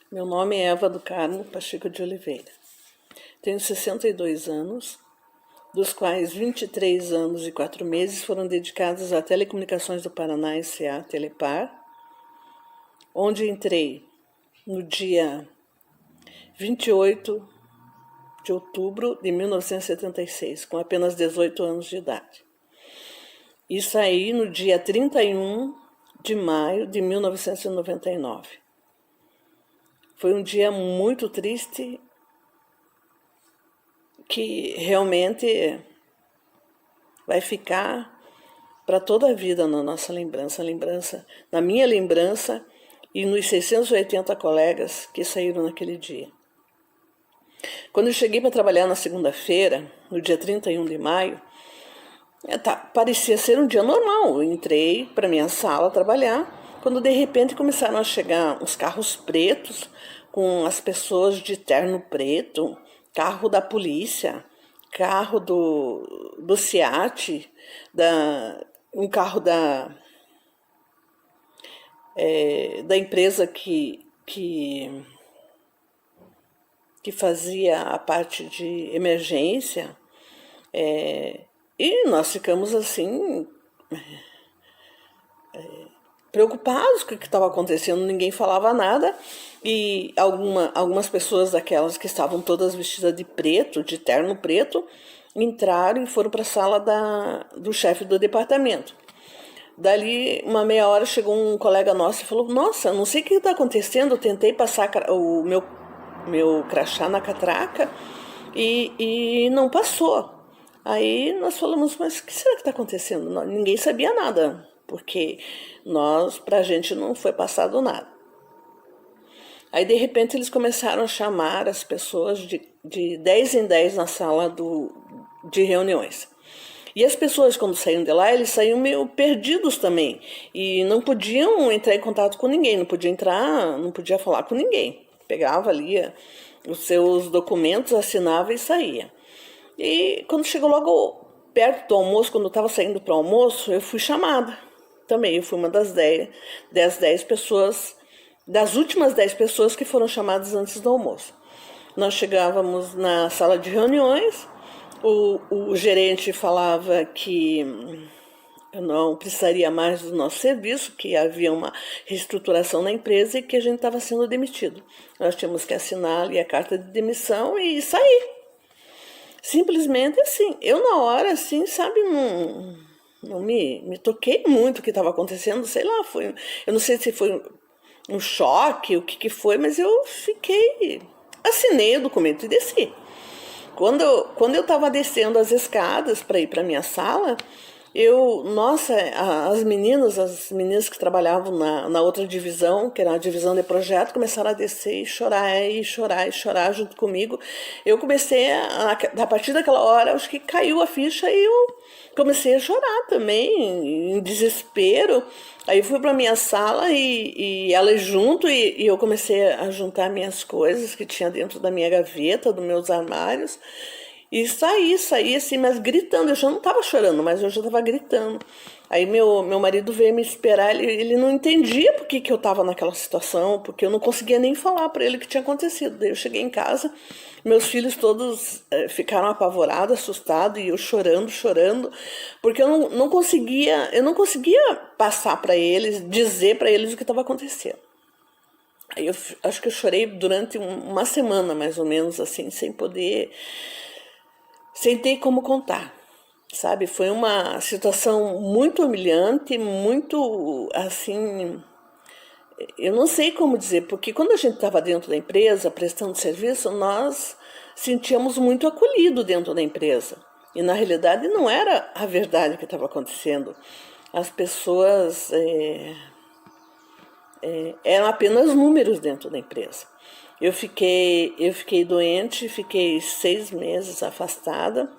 Meu nome é Eva do Carmo Pacheco de Oliveira. Tenho 62 anos, dos quais 23 anos e 4 meses foram dedicados a Telecomunicações do Paraná S.A. Telepar, onde entrei no dia 28 de outubro de 1976, com apenas 18 anos de idade. E saí no dia 31 de maio de 1999. Foi um dia muito triste, que realmente vai ficar para toda a vida na nossa lembrança, na minha lembrança e nos 680 colegas que saíram naquele dia. Quando eu cheguei para trabalhar na segunda-feira, no dia 31 de maio, parecia ser um dia normal. Eu entrei para minha sala trabalhar, quando de repente começaram a chegar uns carros pretos com as pessoas de terno preto, carro da polícia, carro do SEAT, um carro da empresa que fazia a parte de emergência. E nós ficamos assim, preocupados com o que estava acontecendo, ninguém falava nada, e algumas pessoas daquelas que estavam todas vestidas de preto, de terno preto, entraram e foram para a sala do chefe do departamento. Dali, uma meia hora, chegou um colega nosso e falou: nossa, não sei o que está acontecendo, eu tentei passar o meu crachá na catraca e não passou. Aí nós falamos: mas o que será que está acontecendo? Ninguém sabia nada, porque pra gente não foi passado nada. Aí de repente eles começaram a chamar as pessoas de 10 em 10 na sala de reuniões. E as pessoas, quando saíam de lá, eles saíam meio perdidos também. E não podiam entrar em contato com ninguém, não podia falar com ninguém. Pegava ali os seus documentos, assinava e saía. E quando chegou logo perto do almoço, quando eu estava saindo para o almoço, eu fui chamada. Também eu fui uma das 10 pessoas, das últimas 10 pessoas que foram chamadas antes do almoço. Nós chegávamos na sala de reuniões, o gerente falava que eu não precisaria mais do nosso serviço, que havia uma reestruturação na empresa e que a gente estava sendo demitido. Nós tínhamos que assinar ali a carta de demissão e sair. Simplesmente assim. Eu na hora, assim, sabe, não me toquei muito o que estava acontecendo, sei lá, eu não sei se foi um choque, o que foi, mas eu assinei o documento e desci. Quando eu estava descendo as escadas para ir para minha sala, as meninas que trabalhavam na outra divisão, que era a divisão de projeto, começaram a descer e chorar junto comigo. Eu comecei, a partir daquela hora, acho que caiu a ficha e eu comecei a chorar também, em desespero. Aí fui para minha sala e elas junto, e eu comecei a juntar minhas coisas que tinha dentro da minha gaveta, dos meus armários, e saí assim, mas gritando. Eu já não estava chorando, mas eu já estava gritando. Aí meu marido veio me esperar, ele não entendia por que eu estava naquela situação, porque eu não conseguia nem falar para ele o que tinha acontecido. Daí eu cheguei em casa, meus filhos todos ficaram apavorados, assustados, e eu chorando, porque eu não conseguia passar para eles, dizer para eles o que estava acontecendo. Aí eu acho que eu chorei durante uma semana, mais ou menos, assim, sem ter como contar, sabe? Foi uma situação muito humilhante, muito, assim, eu não sei como dizer, porque quando a gente estava dentro da empresa, prestando serviço, nós sentíamos muito acolhido dentro da empresa. E, na realidade, não era a verdade que estava acontecendo. As pessoas eram apenas números dentro da empresa. Eu fiquei doente, fiquei 6 meses afastada.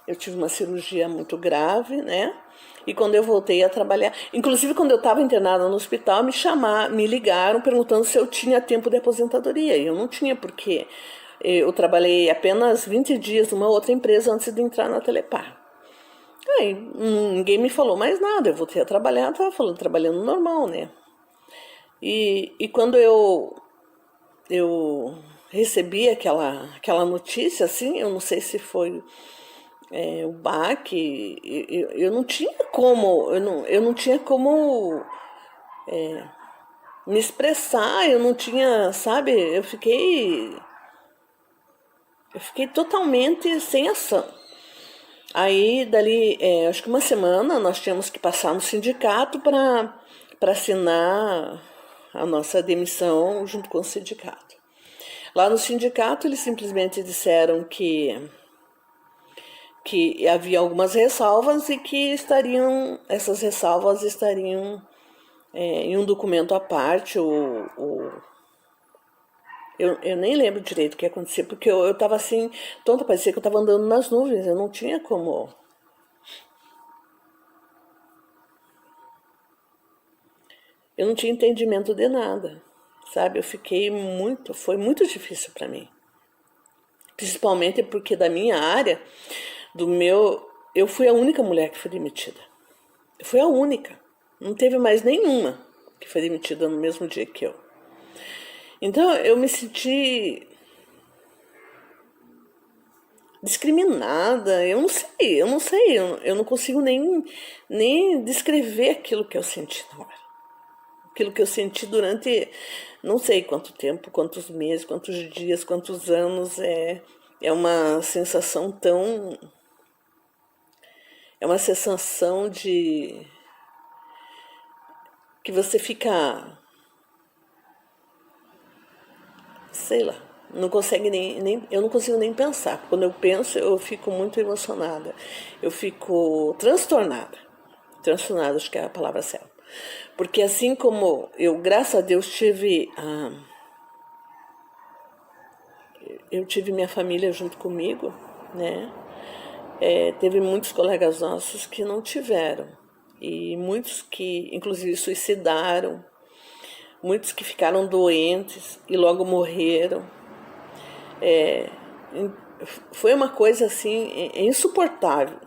Eu tive uma cirurgia muito grave, né? E quando eu voltei a trabalhar, inclusive quando eu estava internada no hospital, me ligaram perguntando se eu tinha tempo de aposentadoria. E eu não tinha, porque eu trabalhei apenas 20 dias numa outra empresa antes de entrar na Telepar. Aí ninguém me falou mais nada, eu voltei a trabalhar, estava trabalhando normal, né? E quando eu eu recebi aquela notícia, assim, eu não sei se foi o baque, eu não tinha como, eu não tinha como me expressar, eu não tinha, sabe, eu fiquei totalmente sem ação. Aí, dali, acho que uma semana, nós tínhamos que passar no sindicato para assinar a nossa demissão junto com o sindicato. Lá no sindicato, eles simplesmente disseram que havia algumas ressalvas e que essas ressalvas estariam em um documento à parte. Eu nem lembro direito o que acontecia, porque eu estava assim, tonta, parecia que eu estava andando nas nuvens, eu não tinha como. Eu não tinha entendimento de nada, sabe? Foi muito difícil para mim. Principalmente porque da minha área, eu fui a única mulher que foi demitida. Eu fui a única. Não teve mais nenhuma que foi demitida no mesmo dia que eu. Então eu me senti discriminada, eu não consigo nem descrever aquilo que eu senti na hora. Aquilo que eu senti durante não sei quanto tempo, quantos meses, quantos dias, quantos anos, é uma sensação tão. É uma sensação de. Que você fica. Sei lá, não consegue eu não consigo nem pensar. Quando eu penso, eu fico muito emocionada. Eu fico transtornada. Transtornada, acho que é a palavra certa. Porque assim como eu, graças a Deus, eu tive minha família junto comigo, né? Teve muitos colegas nossos que não tiveram. E muitos que, inclusive, suicidaram. Muitos que ficaram doentes e logo morreram. Foi uma coisa assim insuportável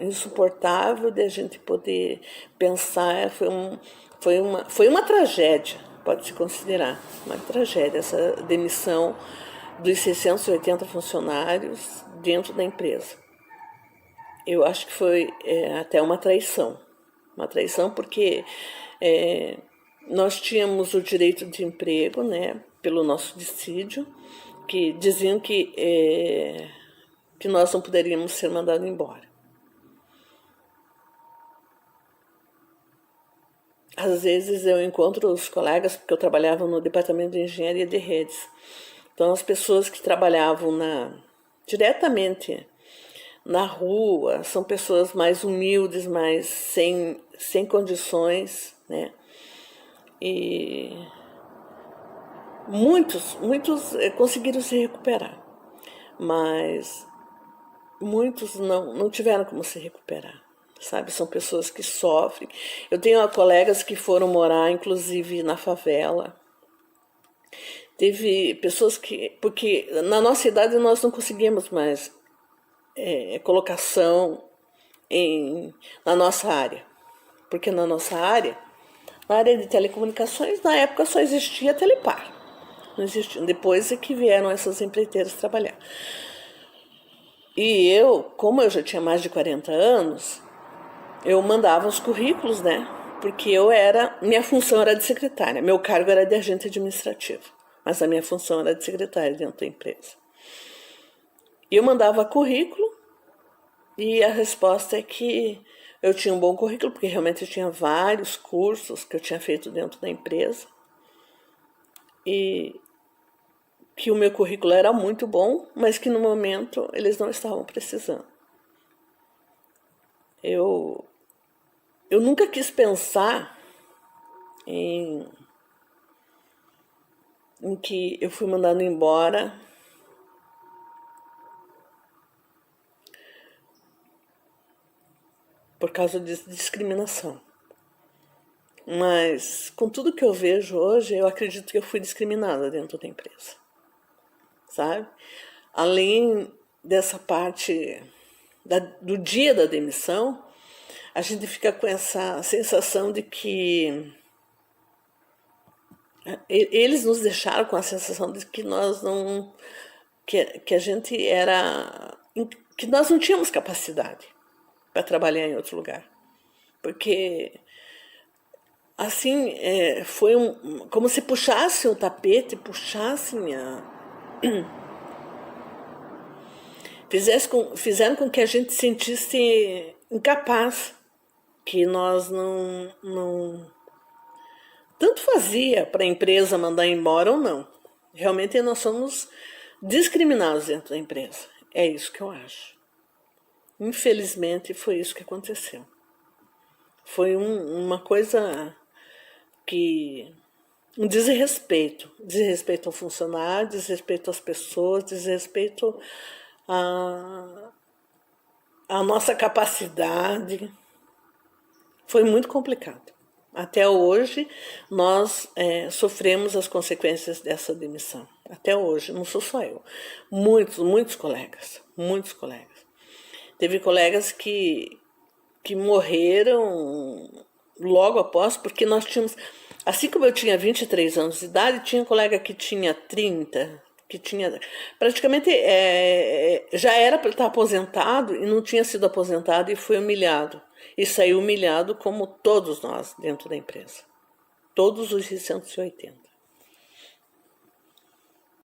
de a gente poder pensar. Foi uma tragédia, pode se considerar uma tragédia essa demissão dos 680 funcionários dentro da empresa. Eu acho que foi até uma traição porque nós tínhamos o direito de emprego, né, pelo nosso dissídio, que diziam que nós não poderíamos ser mandados embora. Às vezes eu encontro os colegas, porque eu trabalhava no departamento de engenharia de redes. Então as pessoas que trabalhavam diretamente na rua são pessoas mais humildes, mais sem condições, né? E muitos conseguiram se recuperar, mas muitos não tiveram como se recuperar, sabe? São pessoas que sofrem. Eu tenho colegas que foram morar, inclusive, na favela. Teve pessoas porque na nossa idade nós não conseguimos mais colocação na nossa área. Porque na área de telecomunicações, na época só existia Telepar. Não existia. Depois é que vieram essas empreiteiras trabalhar. E como eu já tinha mais de 40 anos, eu mandava os currículos, né? Porque minha função era de secretária, meu cargo era de agente administrativo, mas a minha função era de secretária dentro da empresa. E eu mandava currículo e a resposta é que eu tinha um bom currículo, porque realmente eu tinha vários cursos que eu tinha feito dentro da empresa e que o meu currículo era muito bom, mas que no momento eles não estavam precisando. Eu nunca quis pensar em que eu fui mandado embora por causa de discriminação. Mas com tudo que eu vejo hoje, eu acredito que eu fui discriminada dentro da empresa, sabe? Além dessa parte do dia da demissão, a gente fica com essa sensação de que Eles nos deixaram com a sensação de que nós não, que a gente era, que nós não tínhamos capacidade para trabalhar em outro lugar, porque assim foi como se puxasse o tapete, puxassem fizeram com que a gente sentisse incapaz, que nós não tanto fazia para a empresa mandar embora ou não. Realmente nós somos discriminados dentro da empresa. É isso que eu acho. Infelizmente foi isso que aconteceu. Foi uma coisa que um desrespeito ao funcionário, desrespeito às pessoas, desrespeito à nossa capacidade. Foi muito complicado. Até hoje, nós sofremos as consequências dessa demissão. Até hoje, não sou só eu. Muitos colegas. Teve colegas que morreram logo após, porque nós tínhamos... Assim como eu tinha 23 anos de idade, tinha colega que tinha 30, que tinha... Praticamente já era para estar aposentado e não tinha sido aposentado e foi humilhado. E saiu humilhado como todos nós dentro da empresa. Todos os 180.